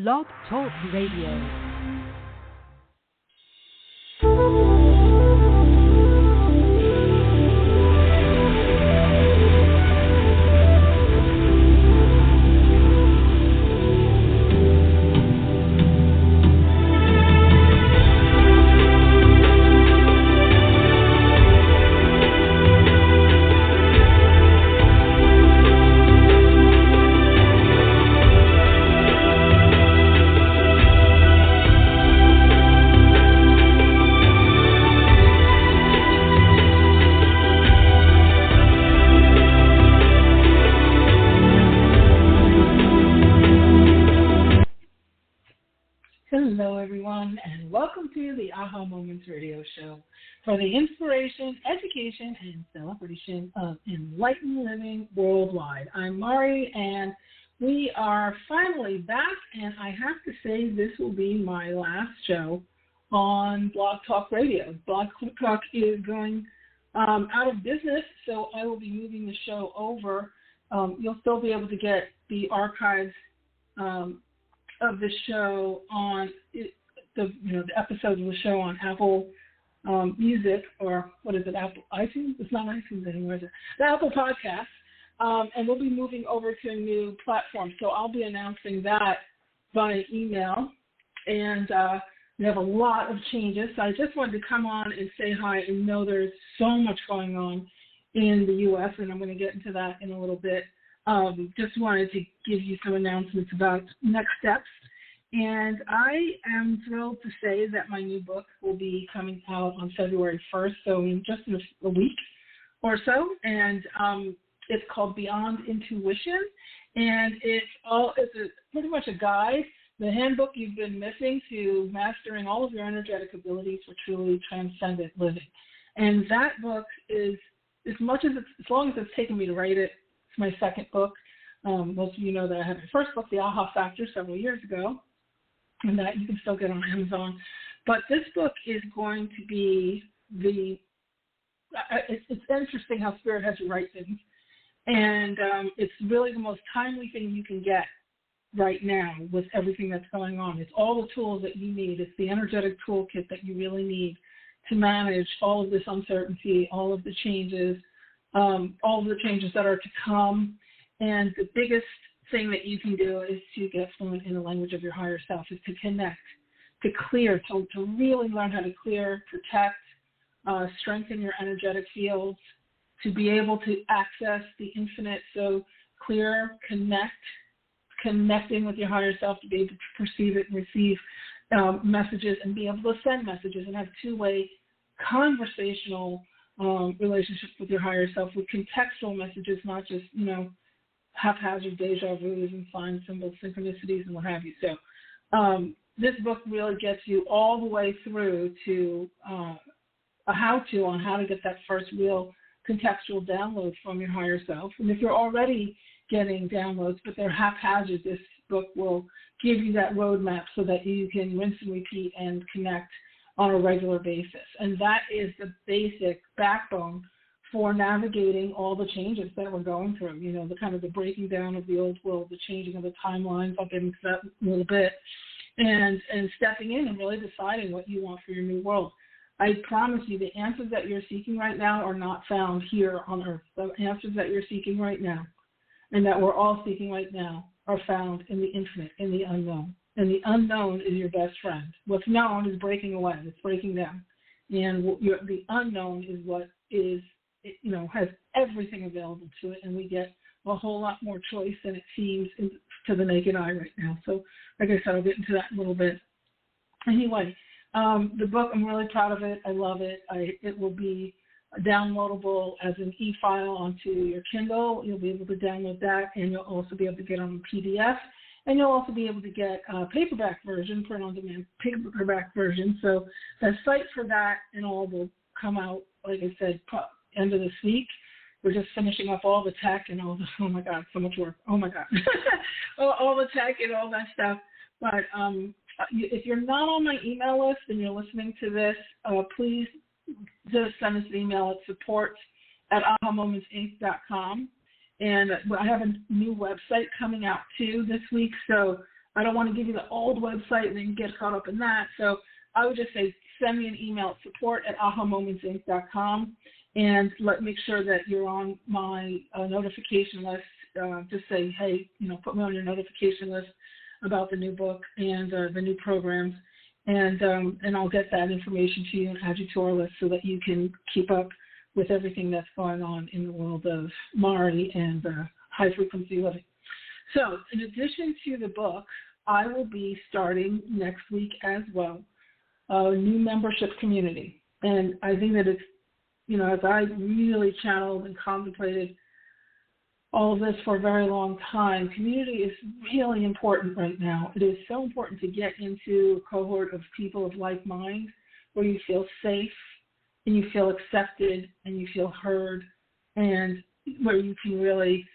Blog Talk Radio. Hello, everyone, and welcome to the Aha Moments radio show for the inspiration, education, and celebration of enlightened living worldwide. I'm Mari, and we are finally back, and I have to say this will be my last show on Blog Talk Radio. Blog Talk is going out of business, so I will be moving the show over. You'll still be able to get the archives of the show on the episodes of the show on Apple Music, or what is it, Apple iTunes? It's not iTunes anymore, is it? The Apple Podcast, and we'll be moving over to a new platform. So I'll be announcing that via email, and we have a lot of changes. So I just wanted to come on and say hi and know there's so much going on in the U.S., and I'm going to get into that in a little bit. Just wanted to give you some announcements about next steps. And I am thrilled to say that my new book will be coming out on February 1st, so in just a week or so. And it's called Beyond Intuition. And it's pretty much a guide, the handbook you've been missing to mastering all of your energetic abilities for truly transcendent living. And that book is, as long as it's taken me to write it, my second book. Most of you know that I had my first book, The Aha Factor, several years ago, and that you can still get on Amazon. But this book is going to be it's interesting how Spirit has you write things, and it's really the most timely thing you can get right now with everything that's going on. It's all the tools that you need. It's the energetic toolkit that you really need to manage all of this uncertainty, all of the changes, all of the changes that are to come. And the biggest thing that you can do is to get fluent in the language of your higher self, is to connect, to clear, to really learn how to clear, protect, strengthen your energetic fields, to be able to access the infinite. So clear, connecting with your higher self, to be able to perceive it and receive messages, and be able to send messages and have two-way conversational relationships with your higher self, with contextual messages, not just, haphazard deja vus and sign symbols, synchronicities, and what have you. So this book really gets you all the way through to a how-to on how to get that first real contextual download from your higher self. And if you're already getting downloads, but they're haphazard, this book will give you that roadmap so that you can rinse and repeat and connect on a regular basis. And that is the basic backbone for navigating all the changes that we're going through, the kind of the breaking down of the old world, the changing of the timelines. I'll get into that in a little bit, and stepping in and really deciding what you want for your new world. I promise you the answers that you're seeking right now are not found here on Earth. The answers that you're seeking right now, and that we're all seeking right now, are found in the infinite, in the unknown. And the unknown is your best friend. What's known is breaking away. It's breaking down. And the unknown is what is, has everything available to it. And we get a whole lot more choice than it seems to the naked eye right now. So, like I said, I'll get into that in a little bit. Anyway, the book, I'm really proud of it. I love it. It will be downloadable as an e-file onto your Kindle. You'll be able to download that, and you'll also be able to get on PDF. And you'll also be able to get a paperback version, print-on-demand paperback version. So the site for that and all will come out, like I said, end of this week. We're just finishing up all the tech and all the, oh my God, so much work. Oh my God. all the tech and all that stuff. But if you're not on my email list and you're listening to this, please just send us an email at support@ahamomentsinc.com. And I have a new website coming out too this week, so I don't want to give you the old website and then get caught up in that. So I would just say send me an email at support@ahamomentsinc.com and make sure that you're on my notification list. Just say, hey, put me on your notification list about the new book and the new programs, and I'll get that information to you and add you to our list so that you can keep up with everything that's going on in the world of Mari and high-frequency living. So in addition to the book, I will be starting next week as well a new membership community. And I think that it's, as I really channeled and contemplated all of this for a very long time, community is really important right now. It is so important to get into a cohort of people of like mind where you feel safe and you feel accepted and you feel heard, and where you can really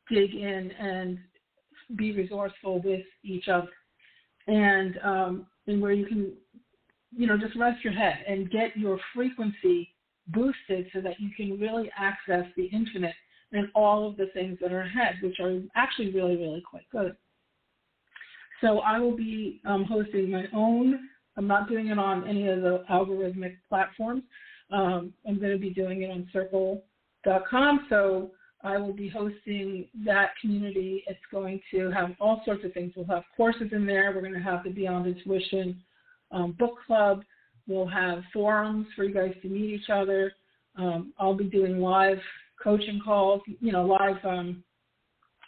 dig in and be resourceful with each other, and where you can, just rest your head and get your frequency boosted so that you can really access the infinite and all of the things that are ahead, which are actually really, really quite good. So I will be hosting my own. I'm not doing it on any of the algorithmic platforms. I'm going to be doing it on circle.com. So I will be hosting that community. It's going to have all sorts of things. We'll have courses in there. We're going to have the Beyond Intuition book club. We'll have forums for you guys to meet each other. I'll be doing live coaching calls, live,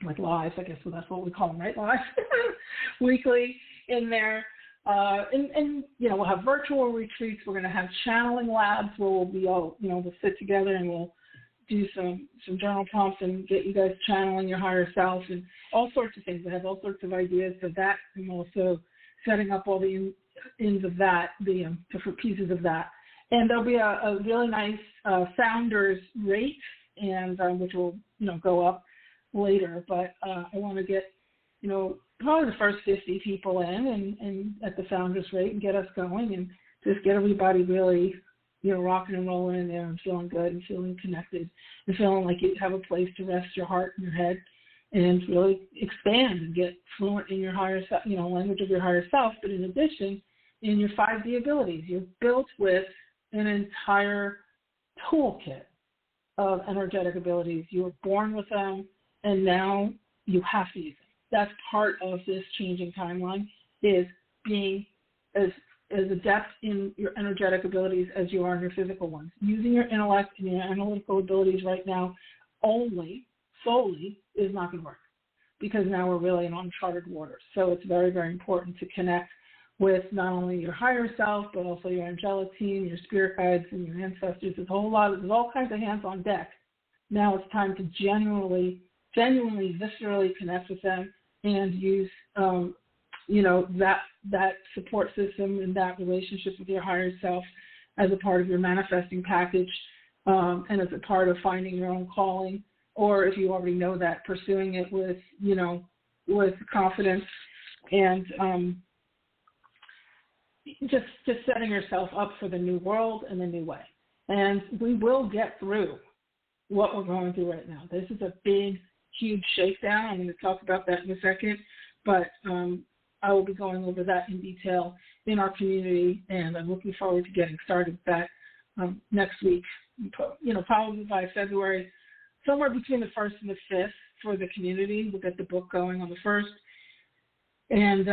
like lives, I guess, well, that's what we call them, right? Live, weekly in there. And we'll have virtual retreats. We're going to have channeling labs where we'll be all, we'll sit together and we'll do some journal prompts and get you guys channeling your higher self and all sorts of things. I have all sorts of ideas for that. I'm also setting up all the ends of that, the different pieces of that. And there'll be a really nice founders rate, and which will, go up later. But I want to get, probably the first 50 people in and at the founders rate and get us going and just get everybody really, rocking and rolling in there and feeling good and feeling connected and feeling like you have a place to rest your heart and your head and really expand and get fluent in your higher self, language of your higher self. But in addition, in your 5D abilities, you're built with an entire toolkit of energetic abilities. You were born with them, and now you have to use them. That's part of this changing timeline, is being as adept in your energetic abilities as you are in your physical ones. Using your intellect and your analytical abilities right now solely is not going to work, because now we're really in uncharted waters. So it's very, very important to connect with not only your higher self, but also your angelic team, your spirit guides, and your ancestors. There's all kinds of hands on deck. Now it's time to genuinely, viscerally connect with them and use, that support system and that relationship with your higher self as a part of your manifesting package, and as a part of finding your own calling, or if you already know that, pursuing it with confidence and just setting yourself up for the new world and the new way. And we will get through what we're going through right now. This is a big, huge shakedown. I'm going to talk about that in a second, but I will be going over that in detail in our community, and I'm looking forward to getting started with that next week. Probably by February, somewhere between the 1st and the 5th for the community. We'll get the book going on the 1st. And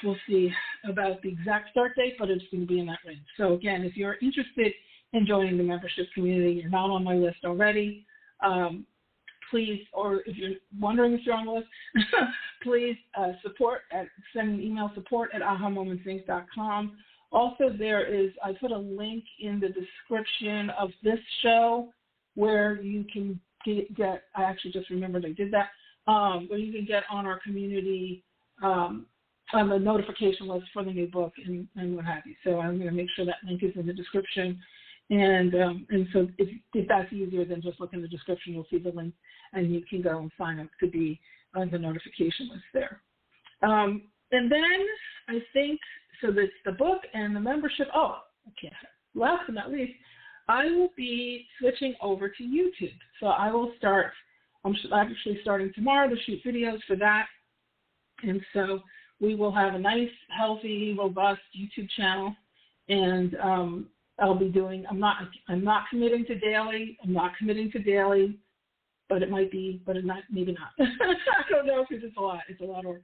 we'll see about the exact start date, but it's going to be in that range. So, again, if you're interested in joining the membership community, you're not on my list already, please, or if you're wondering if you're on the list, please send an email, support@ahamomentsinc.com. Also, I put a link in the description of this show where you can get, I actually just remembered I did that, where you can get on our community on the notification list for the new book and what have you. So I'm going to make sure that link is in the description. And so if that's easier than just look in the description, you'll see the link and you can go and sign up to be on the notification list there. And then I think, so that's the book and the membership. Last but not least, I will be switching over to YouTube. So I'm actually starting tomorrow to shoot videos for that. And so we will have a nice, healthy, robust YouTube channel, and I'll be doing. I'm not committing to daily. But it might be, but it not, maybe not. I don't know because it's a lot. It's a lot of work.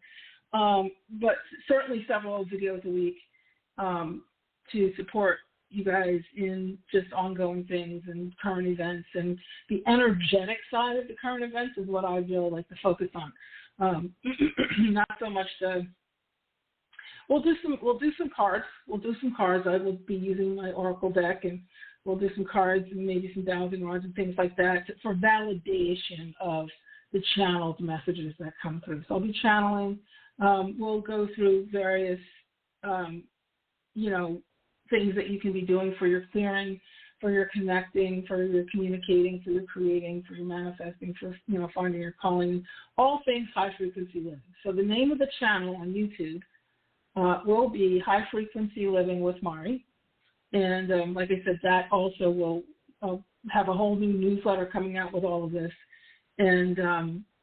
But certainly several videos a week to support you guys in just ongoing things and current events. And the energetic side of the current events is what I really like to focus on. Not so much the. We'll do some cards. I will be using my Oracle deck, and we'll do some cards and maybe some dowsing rods and things like that for validation of the channeled messages that come through. So I'll be channeling. We'll go through various, things that you can be doing for your clearing, for your connecting, for your communicating, for your creating, for your manifesting, for, finding your calling, all things high frequency living. So the name of the channel on YouTube will be High Frequency Living with Mari. And like I said, that also will have a whole new newsletter coming out with all of this. And,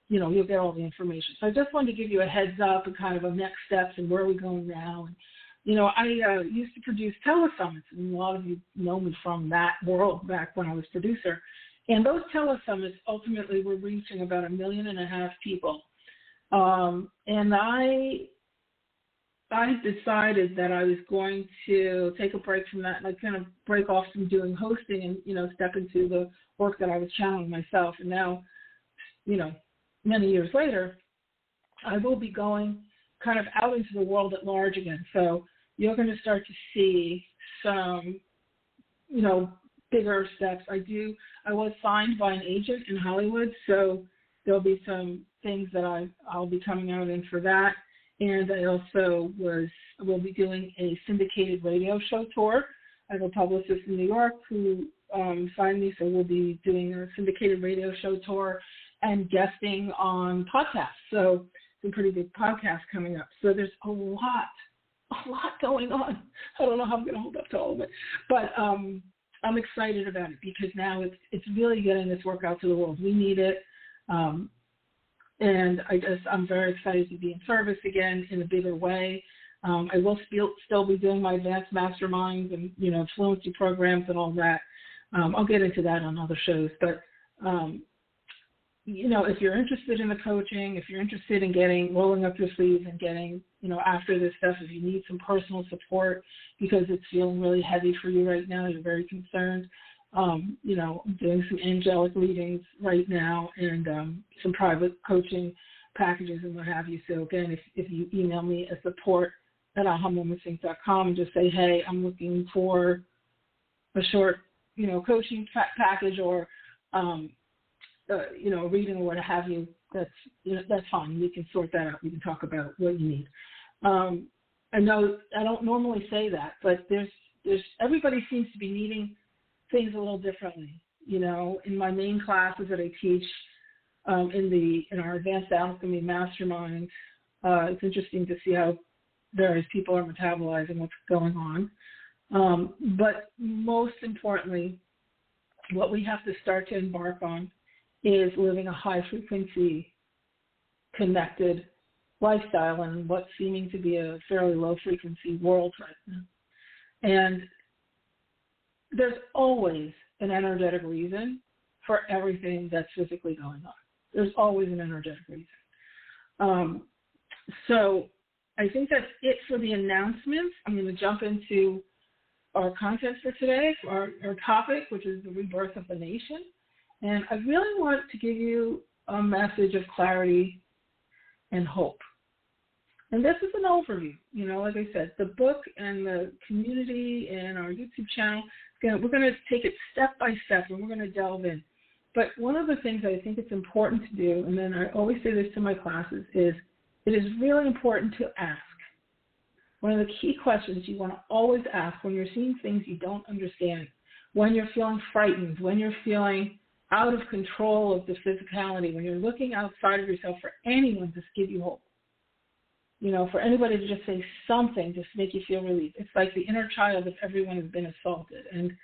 you'll get all the information. So I just wanted to give you a heads up and kind of a next steps and where we're going now. And, I used to produce telesummits, and a lot of you know me from that world back when I was producer. And those telesummits ultimately were reaching about 1.5 million people. And I decided that I was going to take a break from that, and I kind of break off from doing hosting and, step into the work that I was channeling myself. And now, many years later, I will be going kind of out into the world at large again. So you're going to start to see some, bigger steps. I was signed by an agent in Hollywood, so there'll be some things that I'll be coming out in for that. And I also will be doing a syndicated radio show tour. I have a publicist in New York who signed me, so we'll be doing a syndicated radio show tour and guesting on podcasts. So some pretty big podcasts coming up. So there's a lot going on. I don't know how I'm going to hold up to all of it, but I'm excited about it because now it's really getting this work out to the world. We need it. And I'm very excited to be in service again in a bigger way. I will still be doing my advanced masterminds and, fluency programs and all that. I'll get into that on other shows. But, if you're interested in the coaching, if you're interested in rolling up your sleeves and getting, after this stuff, if you need some personal support because it's feeling really heavy for you right now, you're very concerned, I'm doing some angelic readings right now and some private coaching packages and what have you. So again, if you email me at support@ahamomentsync.com and just say, hey, I'm looking for a short, coaching package or, reading or what have you, that's fine. We can sort that out. We can talk about what you need. I know I don't normally say that, but there's everybody seems to be needing things a little differently. In my main classes that I teach in our advanced alchemy mastermind, it's interesting to see how various people are metabolizing what's going on. But most importantly, what we have to start to embark on is living a high frequency connected lifestyle in what's seeming to be a fairly low frequency world right now. And there's always an energetic reason for everything that's physically going on. There's always an energetic reason. So I think that's it for the announcements. I'm going to jump into our content for today, our topic, which is the rebirth of the nation. And I really want to give you a message of clarity and hope. And this is an overview. Like I said, the book and the community and our YouTube channel, we're going to take it step by step and we're going to delve in. But one of the things I think it's important to do, and then I always say this to my classes, is it is really important to ask. One of the key questions you want to always ask when you're seeing things you don't understand, when you're feeling frightened, when you're feeling out of control of the physicality, when you're looking outside of yourself for anyone to give you hope, for anybody to just say something, just make you feel relieved. It's like the inner child of everyone has been assaulted. And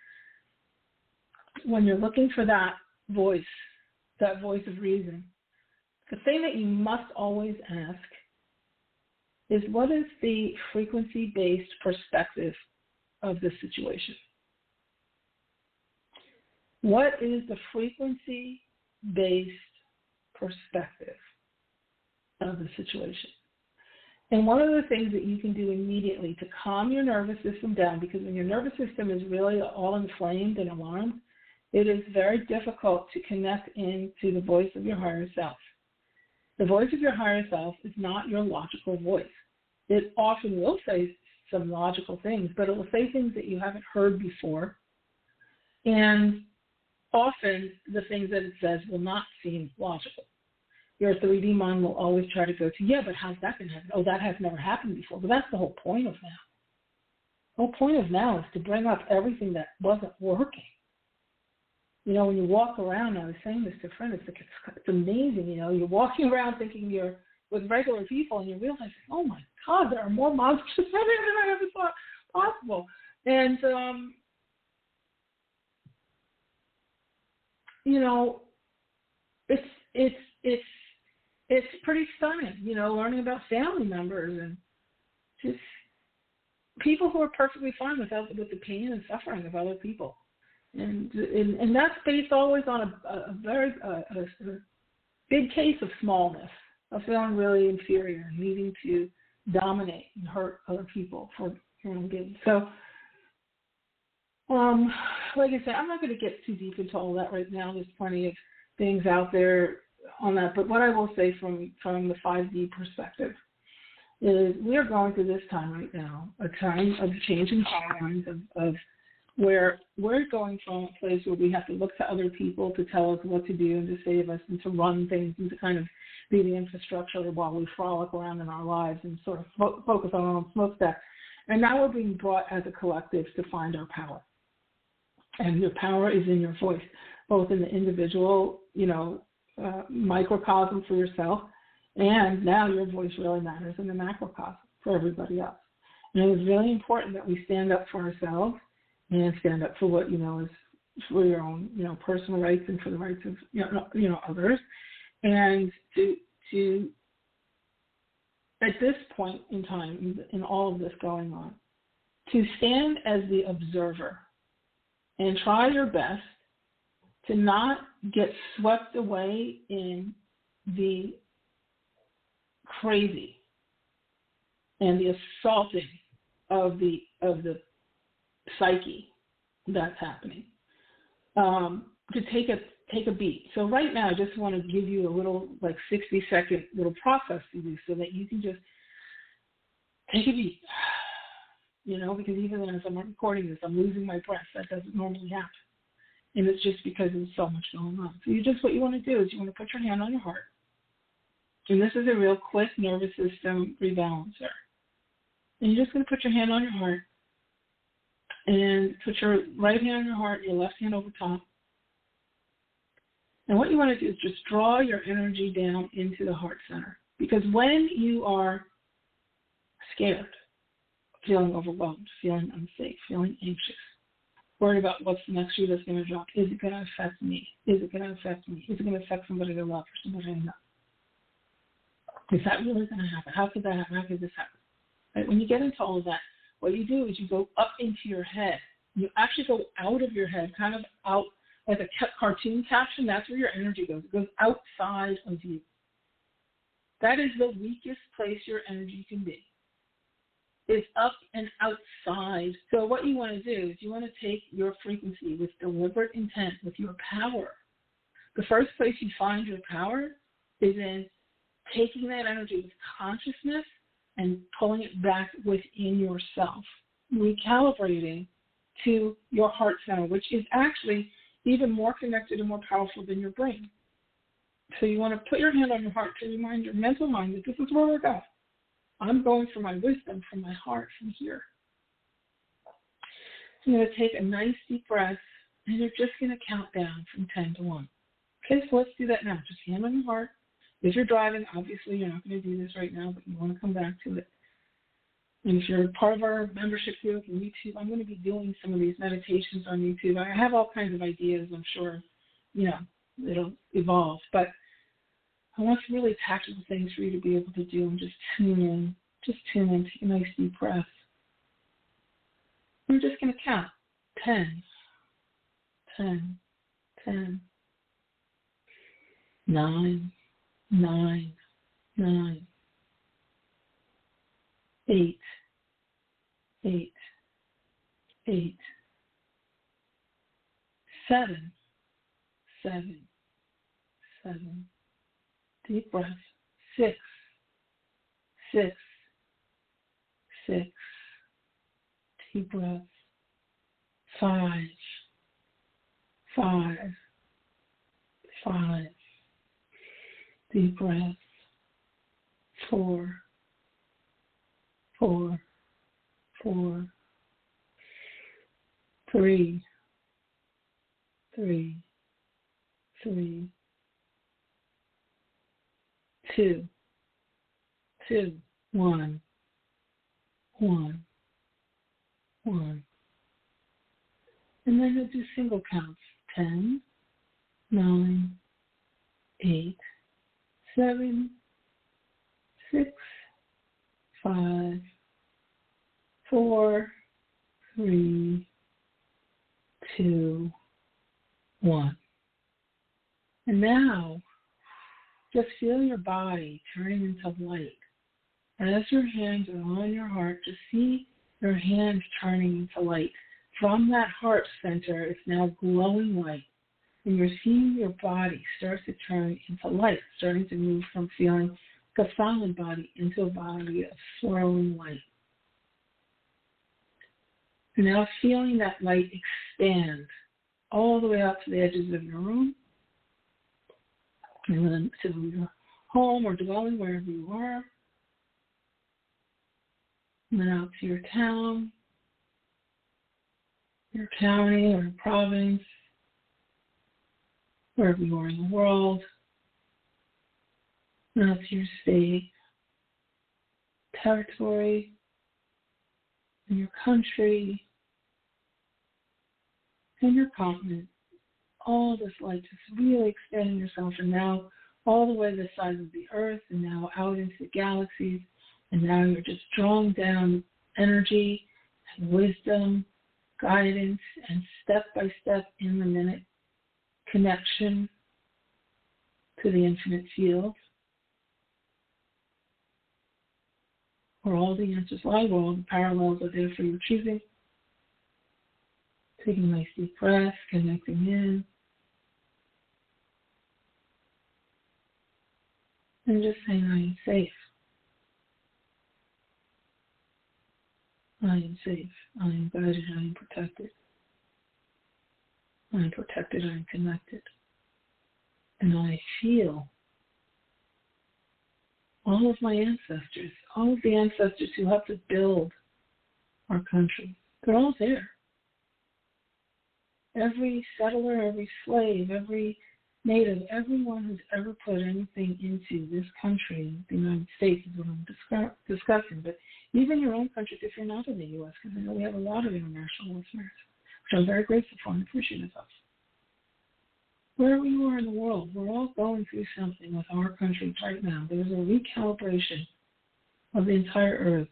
when you're looking for that voice of reason, the thing that you must always ask is what is the frequency-based perspective of the situation? What is the frequency-based perspective of the situation? And one of the things that you can do immediately to calm your nervous system down, because when your nervous system is really all inflamed and alarmed, it is very difficult to connect into the voice of your higher self. The voice of your higher self is not your logical voice. It often will say some logical things, but it will say things that you haven't heard before. And often the things that it says will not seem logical. Your 3D mind will always try to go to, yeah, but how's that going to happen? Oh, that has never happened before. But that's the whole point of now. The whole point of now is to bring up everything that wasn't working. You know, when you walk around, I was saying this to a friend, it's amazing, you know, you're walking around thinking you're with regular people and you realize, oh my God, there are more monsters out there than I ever thought possible. And, you know, it's pretty stunning, you know, learning about family members and just people who are perfectly fine with the pain and suffering of other people. And that's based always on a very big case of smallness, of feeling really inferior and needing to dominate and hurt other people for your own gain. So, like I said, I'm not going to get too deep into all that right now. There's plenty of things out there on that. But what I will say from the 5D perspective is we are going through this time right now, a time of changing timelines of where we're going from a place where we have to look to other people to tell us what to do and to save us and to run things and to kind of be the infrastructure while we frolic around in our lives and sort of focus on our own smokestack. And now we're being brought as a collective to find our power. And your power is in your voice, both in the individual, you know, microcosm for yourself, and now your voice really matters in the macrocosm for everybody else. And it is really important that we stand up for ourselves and stand up for what, you know, is for your own, you know, personal rights and for the rights of, you know, others. And to at this point in time, in all of this going on, to stand as the observer and try your best to not get swept away in the crazy and the assaulting of the psyche that's happening. To take a beat. So right now, I just want to give you a little, like 60-second little process to do so that you can just take a beat. You know, because even as I'm recording this, I'm losing my breath. That doesn't normally happen. And it's just because there's so much going on. So what you want to do is you want to put your hand on your heart. And this is a real quick nervous system rebalancer. And you're just going to put your hand on your heart and put your right hand on your heart, your left hand over top. And what you want to do is just draw your energy down into the heart center. Because when you are scared, feeling overwhelmed, feeling unsafe, feeling anxious, worried about what's the next shoe that's going to drop, is it going to affect me? Is it going to affect me? Is it going to affect somebody I love or somebody I know? Is that really going to happen? How could that happen? How could this happen? Right? When you get into all of that, what you do is you go up into your head. You actually go out of your head, kind of out like a cartoon caption. That's where your energy goes. It goes outside of you. That is the weakest place your energy can be. It's up and outside. So what you want to do is you want to take your frequency with deliberate intent, with your power. The first place you find your power is in taking that energy with consciousness and pulling it back within yourself, recalibrating to your heart center, which is actually even more connected and more powerful than your brain. So you want to put your hand on your heart to remind your mental mind that this is where we're going. I'm going for my wisdom from my heart from here. So you're going to take a nice deep breath, and you're just going to count down from 10 to 1. Okay, so let's do that now. Just hand on your heart. If you're driving, obviously you're not going to do this right now, but you want to come back to it. And if you're part of our membership group on YouTube, I'm going to be doing some of these meditations on YouTube. I have all kinds of ideas. I'm sure, it'll evolve. But I want some really tactical things for you to be able to do and just tune in Just tune in, take a nice deep breath. We're just going to count. 10, 10, 10, 9, 9, 9, 8, 8, 8, 7, 7, 7. Deep breath. 6, 6, 6. Deep breath. 5, 5, 5. Deep breath. 4, 4, 4. 3, 3, 3. 2, 2, 1, 1, 1. And then you'll do single counts. 10, 9, 8, 7, 6, 5, 4, 3, 2, 1. And now, just feel your body turning into light. As your hands are on your heart, just see your hands turning into light. From that heart center, it's now glowing light. And you're seeing your body start to turn into light, starting to move from feeling like a solid body into a body of swirling light. And now feeling that light expand all the way out to the edges of your room, and then to your home or dwelling, wherever you are, and then out to your town, your county or province, wherever you are in the world, and out to your state, territory, and your country, and your continent. All this light just really expanding yourself, and now all the way to the size of the earth, and now out into the galaxies, and now you're just drawing down energy and wisdom, guidance, and step-by-step, in the minute connection to the infinite field, where all the answers lie, where all the parallels are there for your choosing. Taking a nice deep breath, connecting in. And just saying, I am safe. I am safe. I am guided. I am protected. I am protected. I am connected. And I feel all of my ancestors, all of the ancestors who helped to build our country. They're all there. Every settler, every slave, every native, everyone who's ever put anything into this country, the United States is what I'm discussing, but even your own countries if you're not in the U.S., because I know we have a lot of international listeners, which I'm very grateful for and appreciative of. Wherever you are in the world, we're all going through something with our country right now. There's a recalibration of the entire earth.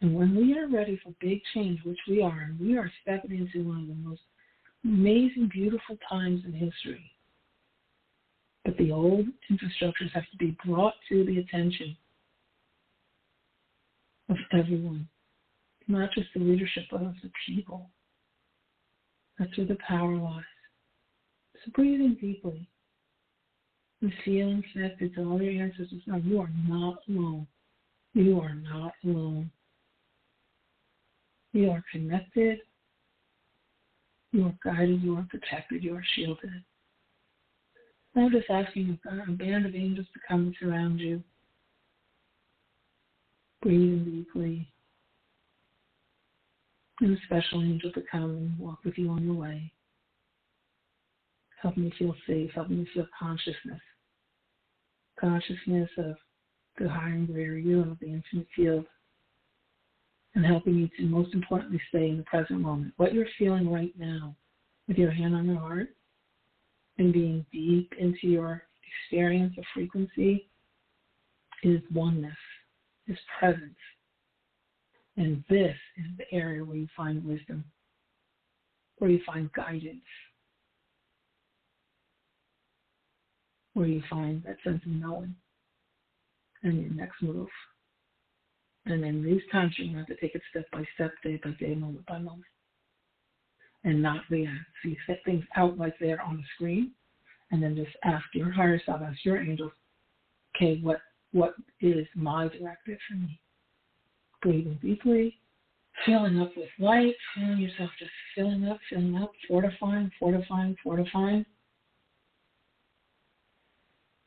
And when we are ready for big change, which we are, and we are stepping into one of the most amazing, beautiful times in history. But the old infrastructures have to be brought to the attention of everyone, not just the leadership, but of the people. That's where the power lies. So breathe in deeply and feeling connected to all your ancestors. Now, you are not alone. You are not alone. You are connected. You are guided. You are protected. You are shielded. Now I'm just asking a band of angels to come and surround you. Breathe deeply. And a special angel to come and walk with you on your way. Help me feel safe. Help me feel consciousness. Consciousness of the higher and greater you and of the infinite field. And helping you to, most importantly, stay in the present moment. What you're feeling right now, with your hand on your heart, and being deep into your experience of frequency, is oneness. is presence. And this is the area where you find wisdom, where you find guidance, where you find that sense of knowing and your next move. And then these times you're going to have to take it step by step, day by day, moment by moment, and not react. So you set things out like they're on the screen, and then just ask your higher self, ask your angels, okay, what is my directive for me? Breathing deeply, filling up with light, feeling yourself just filling up, fortifying.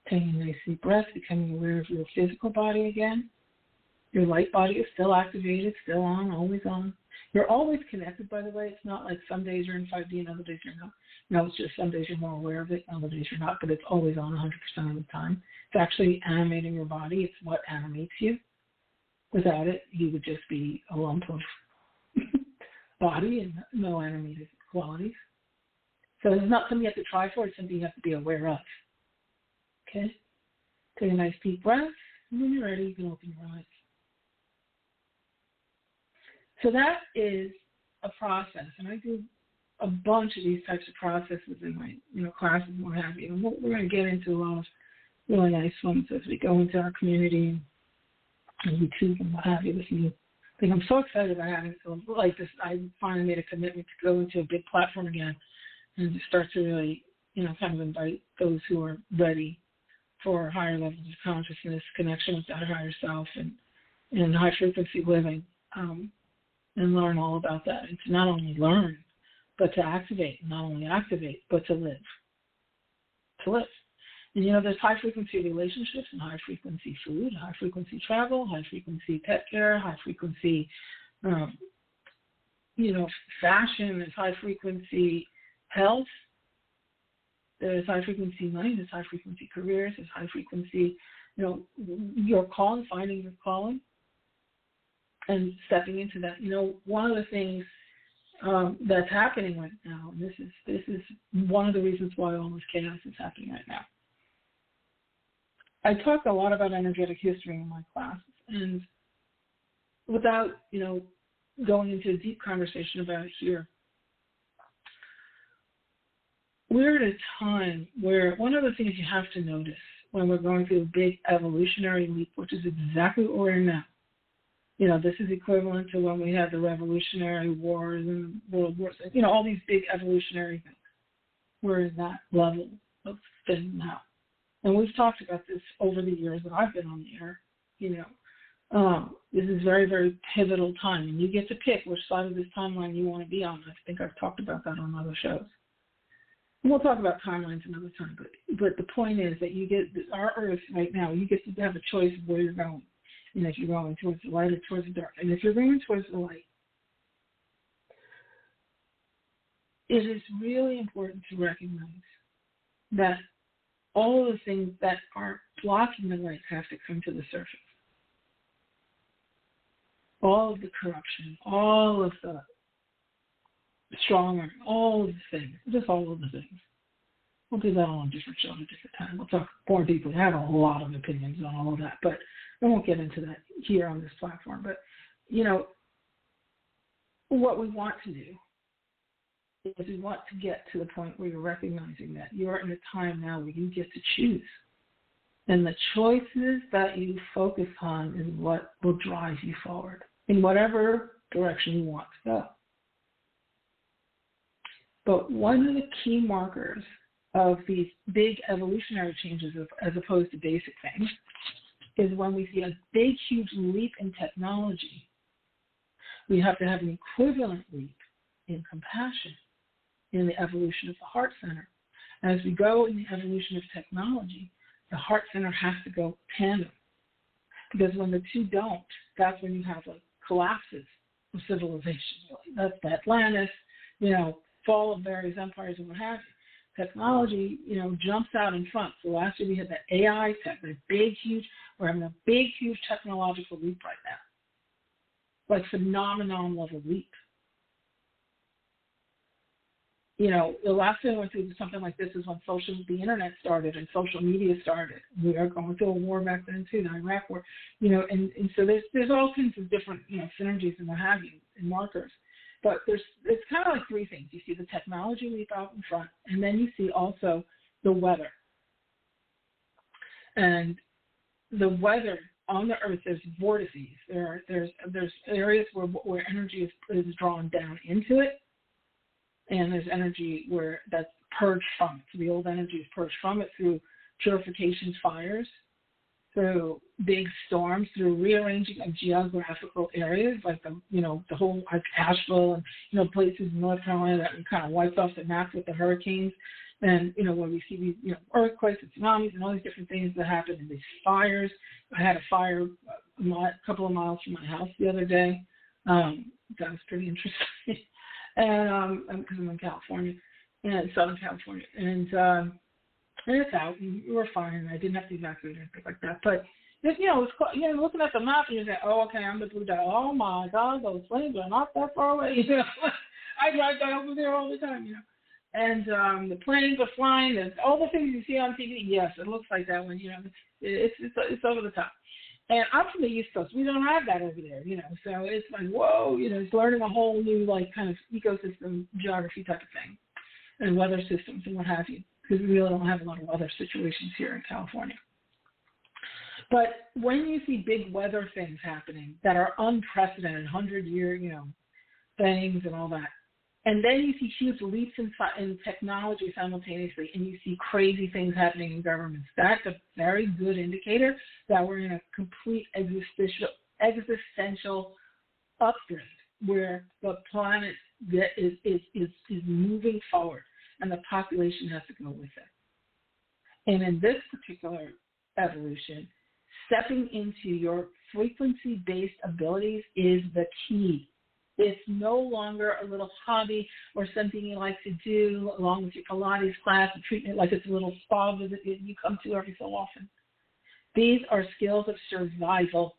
Taking a nice deep breath, becoming aware of your physical body again. Your light body is still activated, still on, always on. You're always connected, by the way. It's not like some days you're in 5D and other days you're not. No, it's just some days you're more aware of it, other days you're not, but it's always on 100% of the time. It's actually animating your body. It's what animates you. Without it, you would just be a lump of body and no animated qualities. So it's not something you have to try for. It's something you have to be aware of. Okay? Take a nice deep breath. And when you're ready, you can open your eyes. So that is a process, and I do a bunch of these types of processes in my classes and what have you. And we're going to get into a lot of really nice ones as we go into our community and YouTube and what have you. This new thing. I'm so excited about having something like this. I finally made a commitment to go into a big platform again and to start to really, kind of invite those who are ready for higher levels of consciousness, connection with that higher self, and high frequency living. And learn all about that. And to not only learn, but to activate. Not only activate, but to live. To live. And there's high frequency relationships and high frequency food, high frequency travel, high frequency pet care, high frequency, fashion. There's high frequency health. There's high frequency money. There's high frequency careers. There's high frequency, your calling, finding your calling. And stepping into that, one of the things that's happening right now, and this is one of the reasons why all this chaos is happening right now. I talk a lot about energetic history in my classes, and without, going into a deep conversation about it here, we're at a time where one of the things you have to notice when we're going through a big evolutionary leap, which is exactly what we're in now. This is equivalent to when we had the Revolutionary Wars and World Wars, all these big evolutionary things. We're in that level of thing now. And we've talked about this over the years that I've been on the air. This is very, very pivotal time. And you get to pick which side of this timeline you want to be on. I think I've talked about that on other shows. And we'll talk about timelines another time. But the point is that you get our Earth right now, you get to have a choice of where you're going. If you're going towards the light or towards the dark. And if you're going towards the light, it is really important to recognize that all of the things that are blocking the light have to come to the surface. All of the corruption, all of the strong arm, all of the things, just all of the things. We'll do that on a different show at a different time. We'll talk more deeply. I have a lot of opinions on all of that, but I won't get into that here on this platform. But, what we want to do is we want to get to the point where you're recognizing that you're in a time now where you get to choose. And the choices that you focus on is what will drive you forward in whatever direction you want to go. But one of the key markers of these big evolutionary changes as opposed to basic things is when we see a big, huge leap in technology, we have to have an equivalent leap in compassion in the evolution of the heart center. As we go in the evolution of technology, the heart center has to go tandem. Because when the two don't, that's when you have collapses of civilization. That's the Atlantis, fall of various empires and what have you. Technology, jumps out in front. So last year we had that AI tech, we're having a big, huge technological leap right now. Like phenomenon level leap. The last thing I went through something like this is when the internet started and social media started. We are going through a war back then too, the Iraq War, and so there's all kinds of different, synergies and what have you, and markers. But it's kind of like three things. You see the technology leap out in front, and then you see also the weather. And the weather on the Earth, there's vortices. There's areas where energy is drawn down into it, and there's energy where that's purged from it. So the old energy is purged from it through purification fires, through big storms, through rearranging of geographical areas like the whole like Asheville and places in North Carolina that we kind of wiped off the map with the hurricanes, and when we see these earthquakes and tsunamis and all these different things that happen, and these fires. I had a fire a couple of miles from my house the other day. That was pretty interesting, and because I'm in California, in Southern California, and it's out, and we were fine. I didn't have to evacuate or anything like that. But, it's looking at the map, and you say, oh, okay, I'm the blue dot. Oh, my God, those flames are not that far away. I drive by over there all the time, And the planes are flying, and all the things you see on TV, yes, it looks like that when, it's over the top. And I'm from the East Coast. We don't have that over there, So it's like, whoa, it's learning a whole new, kind of ecosystem geography type of thing, and weather systems and what have you, because we really don't have a lot of weather situations here in California. But when you see big weather things happening that are unprecedented, 100-year, things and all that, and then you see huge leaps in technology simultaneously, and you see crazy things happening in governments, that's a very good indicator that we're in a complete existential upgrade where the planet is moving forward, and the population has to go with it. And in this particular evolution, stepping into your frequency-based abilities is the key. It's no longer a little hobby or something you like to do along with your Pilates class and treating it like it's a little spa visit you come to every so often. These are skills of survival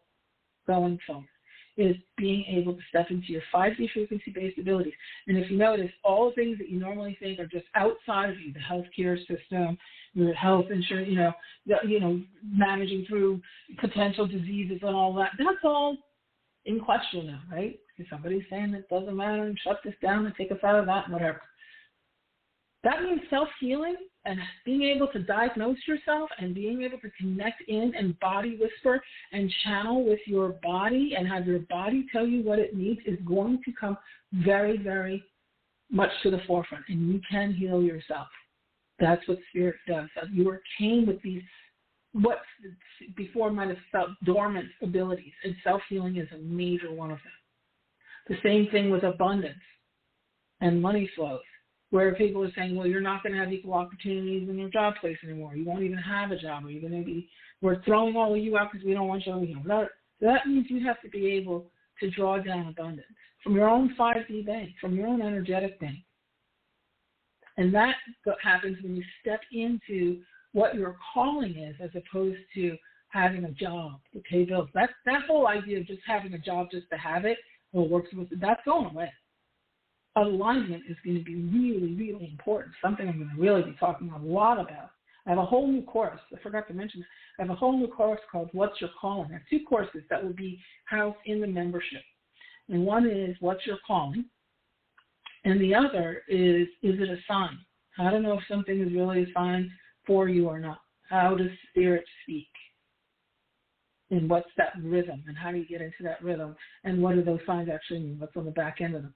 going forward, is being able to step into your 5D frequency-based abilities. And if you notice, all the things that you normally think are just outside of you, the healthcare system, your health insurance, managing through potential diseases and all that, that's all in question now, right? Because somebody's saying it doesn't matter and shut this down and take us out of that and whatever. That means self-healing and being able to diagnose yourself and being able to connect in and body whisper and channel with your body and have your body tell you what it needs is going to come very, very much to the forefront. And you can heal yourself. That's what spirit does. You are came with these what before might have felt dormant abilities, and self-healing is a major one of them. The same thing with abundance and money flows, where people are saying, well, you're not going to have equal opportunities in your job place anymore. You won't even have a job. Or you're going to be, we're throwing all of you out because we don't want you over here. So that means you have to be able to draw down abundance from your own 5D bank, from your own energetic bank. And that happens when you step into what your calling is as opposed to having a job to pay bills. That whole idea of just having a job just to have it or works with it, that's going away. Alignment is going to be really, really important, something I'm going to really be talking a lot about. I have a whole new course. I forgot to mention this. I have a whole new course called What's Your Calling? I have two courses that will be housed in the membership. And one is What's Your Calling? And the other is it a sign? How to know if something is really a sign for you or not. How does spirit speak? And what's that rhythm? And how do you get into that rhythm? And what do those signs actually mean? What's on the back end of them?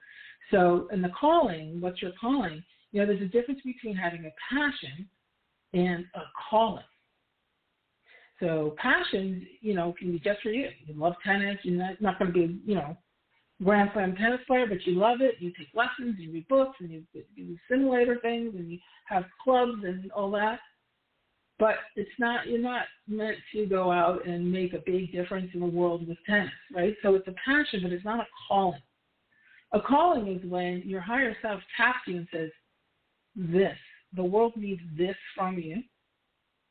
So in the calling, what's your calling? There's a difference between having a passion and a calling. So passion, can be just for you. You love tennis. You're not going to be, Grand Slam tennis player, but you love it. You take lessons, you read books, and you do simulator things, and you have clubs and all that. But you're not meant to go out and make a big difference in the world with tennis, right? So it's a passion, but it's not a calling. A calling is when your higher self taps you and says, the world needs this from you,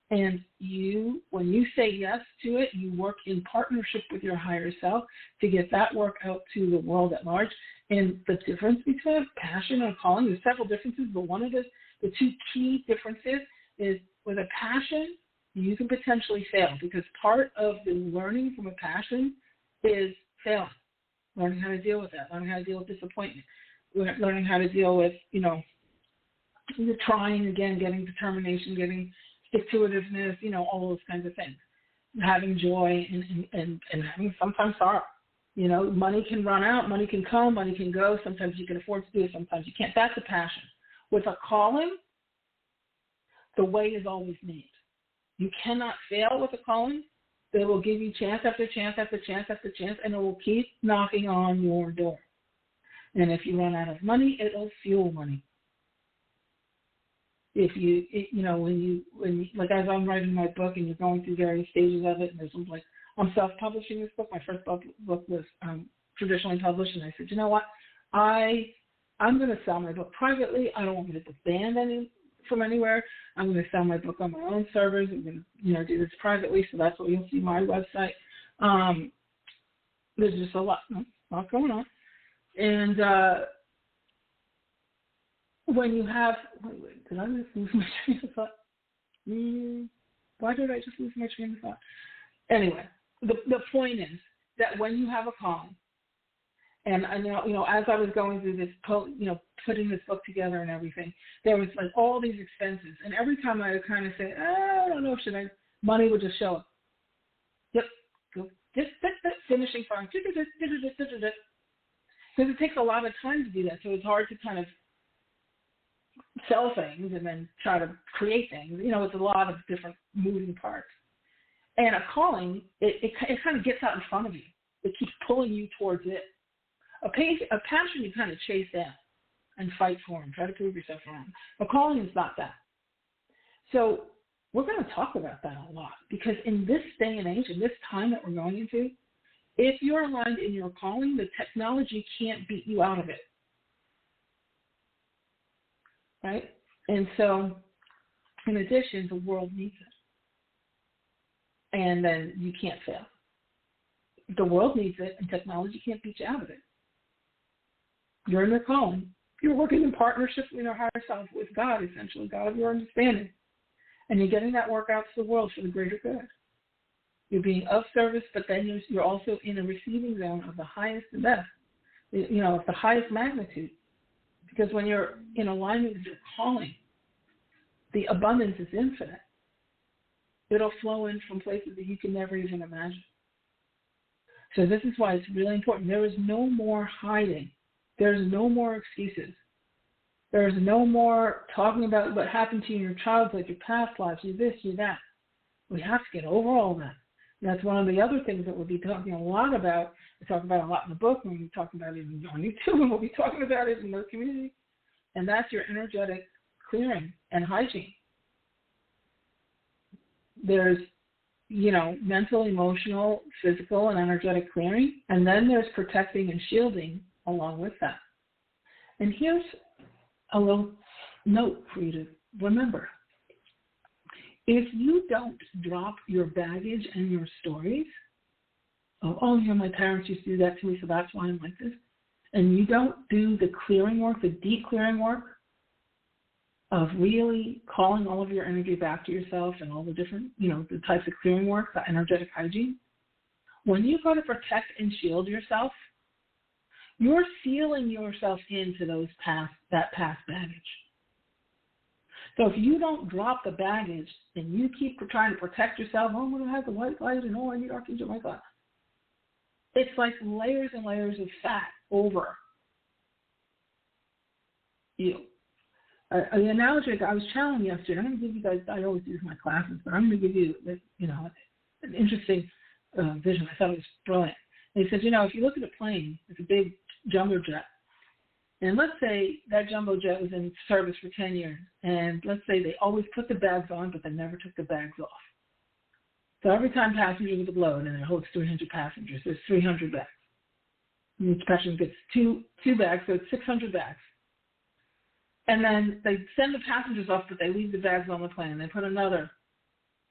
And when you say yes to it, you work in partnership with your higher self to get that work out to the world at large. And the difference between passion and calling, there's several differences, but one of the two key differences is with a passion, you can potentially fail, because part of the learning from a passion is failing, learning how to deal with that, learning how to deal with disappointment, learning how to deal with, you're trying again, getting determination, getting stick-to-itiveness, all those kinds of things, having joy and having sometimes sorrow. Money can run out, money can come, money can go. Sometimes you can afford to do it, sometimes you can't. That's a passion. With a calling, the way is always made. You cannot fail with a calling. They will give you chance after chance after chance after chance, and it will keep knocking on your door. And if you run out of money, it'll fuel money. If when like as I'm writing my book and you're going through various stages of it, and there's like, I'm self-publishing this book. My first book was traditionally published, and I said, you know what? I'm going to sell my book privately. I don't want my book banned from anywhere. I'm going to sell my book on my own servers. I'm going to, do this privately, so that's what you'll see my website. There's just a lot going on. And when you have, did I just lose my train of thought? Why did I just lose my train of thought? Anyway, the point is that when you have a calling, and I know, as I was going through this, putting this book together and everything, there was like all these expenses, and every time I would kind of say, I don't know, money would just show up. Yep, go, just finishing fine, because it takes a lot of time to do that, so it's hard to kind of sell things and then try to create things. It's a lot of different moving parts. And a calling, it kind of gets out in front of you. It keeps pulling you towards it. A passion you kind of chase down and fight for and try to prove yourself wrong. A calling is not that. So we're going to talk about that a lot, because in this day and age, in this time that we're going into, if you're aligned in your calling, the technology can't beat you out of it. Right? And so, in addition, the world needs it. And then you can't fail. The world needs it, and technology can't beat you out of it. You're in your calling. You're working in partnership with your higher self, with God, essentially, God of your understanding. And you're getting that work out to the world for the greater good. You're being of service, but then you're also in a receiving zone of the highest and best, of the highest magnitude. Because when you're in alignment with your calling, the abundance is infinite. It'll flow in from places that you can never even imagine. So this is why it's really important. There is no more hiding. There's no more excuses. There's no more talking about what happened to you in your childhood, your past lives, you this, you that. We have to get over all that. And that's one of the other things that we'll be talking a lot about. We talk about it a lot in the book, and we'll be talking about it on YouTube, and we'll be talking about it in the community. And that's your energetic clearing and hygiene. There's, mental, emotional, physical, and energetic clearing. And then there's protecting and shielding along with that. And here's a little note for you to remember. If you don't drop your baggage and your stories, my parents used to do that to me, so that's why I'm like this, and you don't do the clearing work, the deep clearing work of really calling all of your energy back to yourself and all the different, the types of clearing work, the energetic hygiene, when you go to protect and shield yourself, you're sealing yourself into that past baggage. So if you don't drop the baggage and you keep trying to protect yourself, I'm going to have the white light and I need Archangel Michael. It's like layers and layers of fat over you. The analogy I was challenging yesterday, I'm going to give you guys, I always do this in my classes, but I'm going to give you, an interesting vision. I thought it was brilliant. And he said, if you look at a plane, it's a big jumbo jet. And let's say that jumbo jet was in service for 10 years, and let's say they always put the bags on, but they never took the bags off. So every time passengers would load, and it holds 300 passengers, there's 300 bags. And each passenger gets two bags, so it's 600 bags. And then they send the passengers off, but they leave the bags on the plane. They put another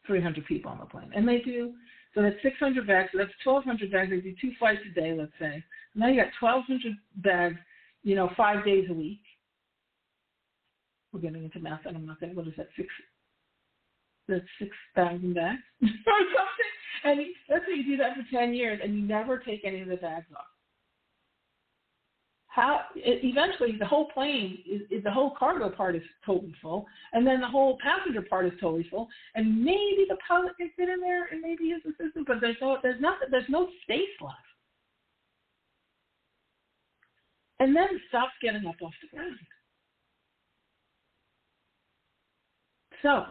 300 people on the plane. And they do, so that's 600 bags, so that's 1,200 bags. They do 2 flights a day, let's say. Now you got 1,200 bags, 5 days a week. We're getting into math, and I'm not going to, what is that, that's 6,000 bags or something. And let's say you do that for 10 years and you never take any of the bags off. Eventually the whole plane, the whole cargo part is totally full, and then the whole passenger part is totally full, and maybe the pilot can fit in there and maybe his assistant, but there's no space left. And then it stops getting up off the ground. So,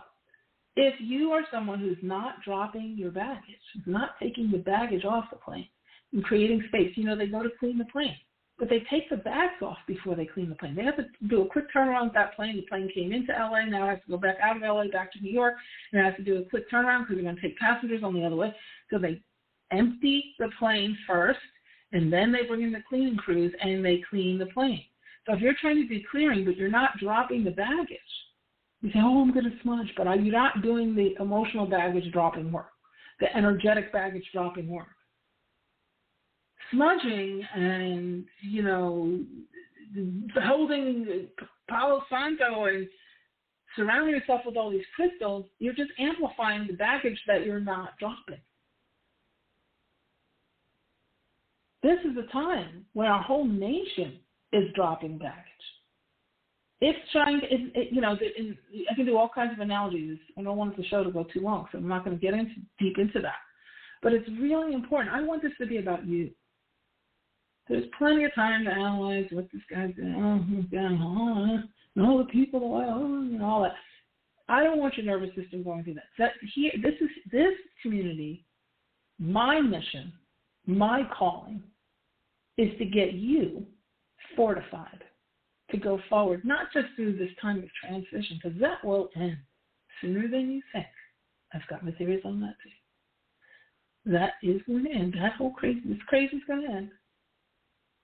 if you are someone who's not dropping your baggage, not taking the baggage off the plane and creating space, they go to clean the plane, but they take the bags off before they clean the plane. They have to do a quick turnaround with that plane. The plane came into LA, now it has to go back out of LA, back to New York, and it has to do a quick turnaround because they're going to take passengers on the other way. So they empty the plane first, and then they bring in the cleaning crews and they clean the plane. So if you're trying to do clearing, but you're not dropping the baggage, you say, I'm going to smudge, but you're not doing the emotional baggage dropping work, the energetic baggage dropping work. Smudging and, holding Palo Santo and surrounding yourself with all these crystals, you're just amplifying the baggage that you're not dropping. This is a time when our whole nation is dropping baggage. It's trying to, I can do all kinds of analogies. I don't want the show to go too long, so I'm not going to get deep into that. But it's really important. I want this to be about you. There's plenty of time to analyze what this guy's doing, and all the people, and all that. I don't want your nervous system going through that. This community, my mission, my calling, is to get you fortified to go forward, not just through this time of transition, because that will end sooner than you think. I've got my theories on that too. That is going to end. This crazy is going to end.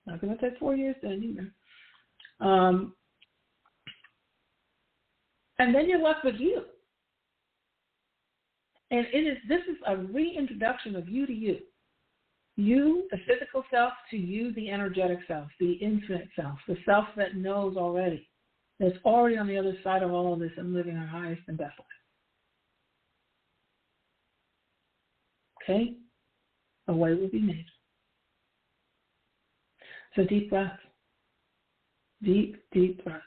Not going to take 4 years to end either. And then you're left with you. And this is a reintroduction of you to you. You, the physical self, to you, the energetic self, the infinite self, the self that knows already, that's already on the other side of all of this and living our highest and best life. Okay? A way will be made. So deep breath. Deep, deep breath.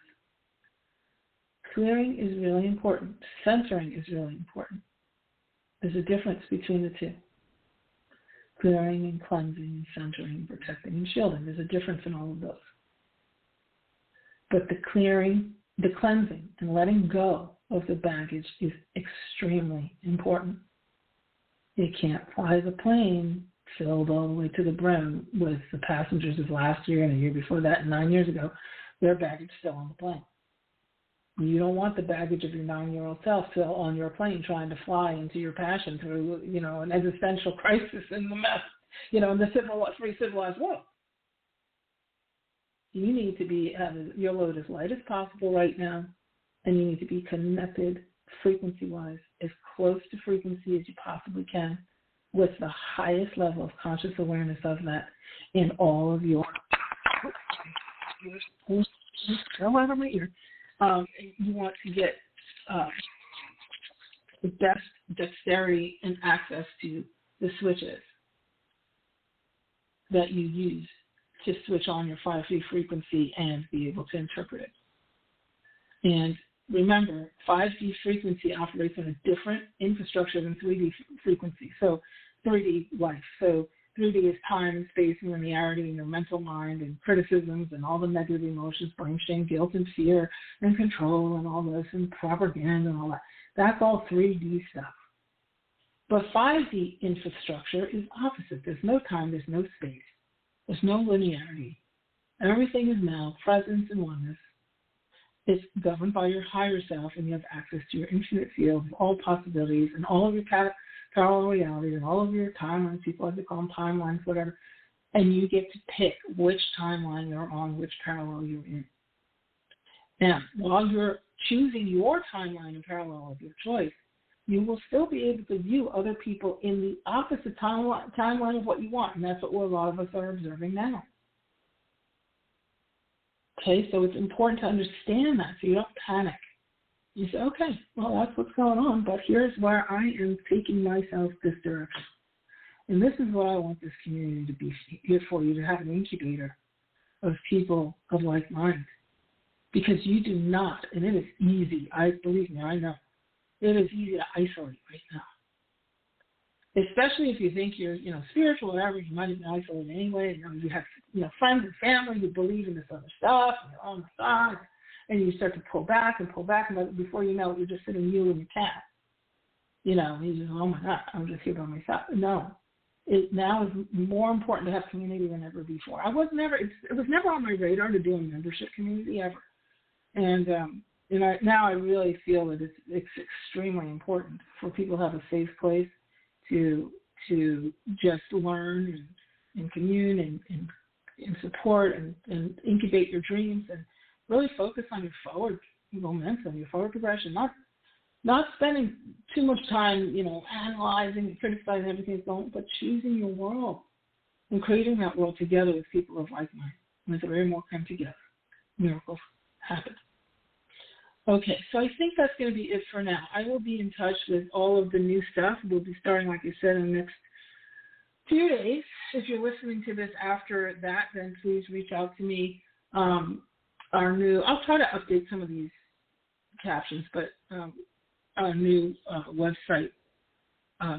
Clearing is really important. Centering is really important. There's a difference between the two. Clearing and cleansing and centering, protecting and shielding. There's a difference in all of those. But the clearing, the cleansing, and letting go of the baggage is extremely important. You can't fly the plane filled all the way to the brim with the passengers of last year and the year before that and 9 years ago, their baggage still on the plane. You don't want the baggage of your 9-year-old self still on your plane trying to fly into your passion through, an existential crisis in the mess, in the free civilized world. You need to be, your load as light as possible right now, and you need to be connected frequency-wise, as close to frequency as you possibly can, with the highest level of conscious awareness of that in all of your, go out of my ear. You want to get the best dexterity and access to the switches that you use to switch on your 5D frequency and be able to interpret it. And remember, 5D frequency operates on a different infrastructure than 3D frequency. So 3D life. So 3D is time and space and linearity and your mental mind and criticisms and all the negative emotions, blame, shame, guilt, and fear and control and all this and propaganda and all that. That's all 3D stuff. But 5D infrastructure is opposite. There's no time, there's no space, there's no linearity. Everything is now presence and oneness. It's governed by your higher self, and you have access to your infinite field of all possibilities and all of your parallel realities and all of your timelines. People like to call them timelines, whatever. And you get to pick which timeline you're on, which parallel you're in. Now, while you're choosing your timeline and parallel of your choice, you will still be able to view other people in the opposite timeline of what you want, and that's what a lot of us are observing now. Okay, so it's important to understand that so you don't panic. You say, okay, well, that's what's going on, but here's where I am taking myself this direction. And this is what I want this community to be here for you, to have an incubator of people of like mind. Because you do not, and it is easy, believe me, I know, it is easy to isolate right now. Especially if you think you're, spiritual or whatever, you might have been isolated anyway. You have, friends and family who believe in this other stuff, and you're on the side, and you start to pull back, and before you know it, you're just sitting you and your cat. And you just, oh my God, I'm just here by myself. No. It now is more important to have community than ever before. It was never on my radar to do a membership community ever. And now I really feel that it's extremely important for people to have a safe place to just learn and commune and support and incubate your dreams and really focus on your forward momentum, your forward progression, not spending too much time, analyzing and criticizing everything that's going on, but choosing your world and creating that world together with people of like mind. When the very more come together, miracles happen. Okay, so I think that's going to be it for now. I will be in touch with all of the new stuff. We'll be starting, like I said, in the next few days. If you're listening to this after that, then please reach out to me. I'll try to update some of these captions, but our new website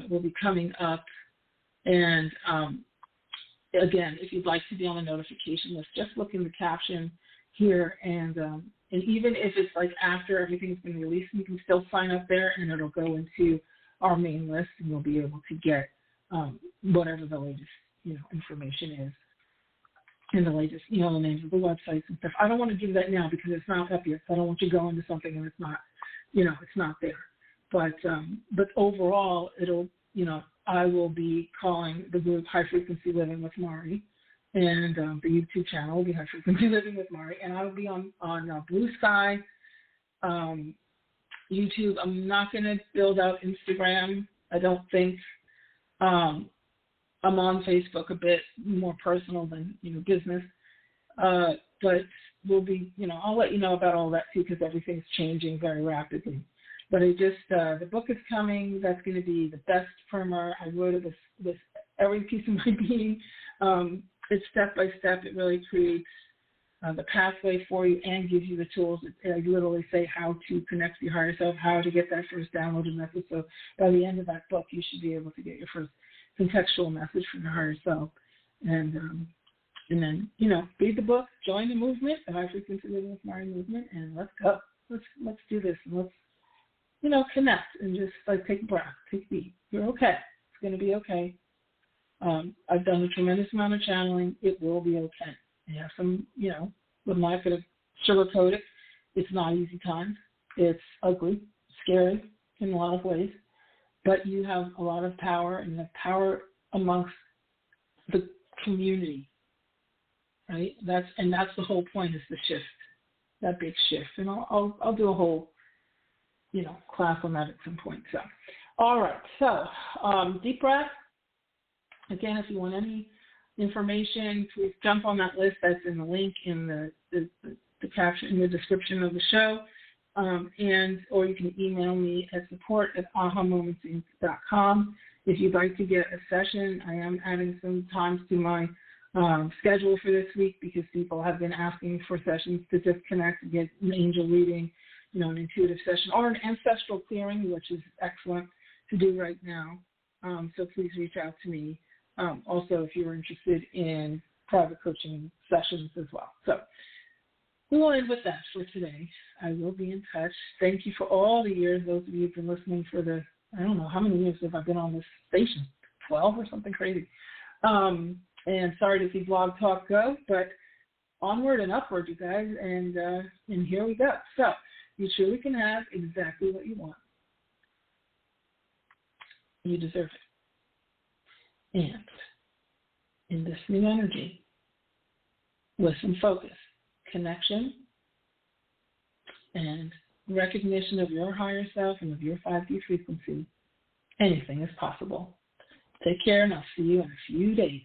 will be coming up. And again, if you'd like to be on the notification list, just look in the caption here. And even if it's like after everything's been released, you can still sign up there, and it'll go into our main list, and you'll be able to get whatever the latest information is. And the latest, the names of the websites and stuff. I don't want to give that now because it's not up yet. So I don't want you to go into something and it's not, it's not there. But overall, it'll, I will be calling the group High Frequency Living with Mari, and the YouTube channel will be High Frequency Living with Mari, and I will be on Blue Sky, YouTube. I'm not going to build out Instagram. I don't think. I'm on Facebook, a bit more personal than, business. But we'll be, I'll let you know about all that too, because everything's changing very rapidly. But the book is coming. That's going to be the best primer. I wrote it with every piece of my being. It's step by step. It really creates the pathway for you and gives you the tools. I literally say how to connect to your higher self, how to get that first downloaded message. So by the end of that book, you should be able to get your first contextual message from your higher self. And then, read the book, join the movement, the High Frequency Living with Mari movement, and let's go. Let's do this. And let's, connect and just take a breath, take a beat. You're okay. It's going to be okay. I've done a tremendous amount of channeling. It will be okay. You have some, I'm not going to sugarcoat it. It's not easy times. It's ugly, scary in a lot of ways. But you have a lot of power, and you have power amongst the community, right? That's the whole point, is the shift, that big shift. And I'll do a whole, class on that at some point. So, all right. So, deep breath. Again, if you want any information, please jump on that list. That's in the link in the caption, in the description of the show. Or you can email me at support@ahamomentsinc.com. If you'd like to get a session, I am adding some times to my schedule for this week because people have been asking for sessions to just connect and get an angel reading, an intuitive session, or an ancestral clearing, which is excellent to do right now. So please reach out to me. Also, if you're interested in private coaching sessions as well. So we will end with that for today. I will be in touch. Thank you for all the years, those of you who've been listening for I don't know, how many years have I been on this station? 12 or something crazy. And sorry to see Blog Talk go, but onward and upward, you guys, and here we go. So you truly can have exactly what you want. You deserve it. And in this new energy, with some focus, connection, and recognition of your higher self and of your 5D frequency, anything is possible. Take care, and I'll see you in a few days.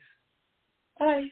Bye.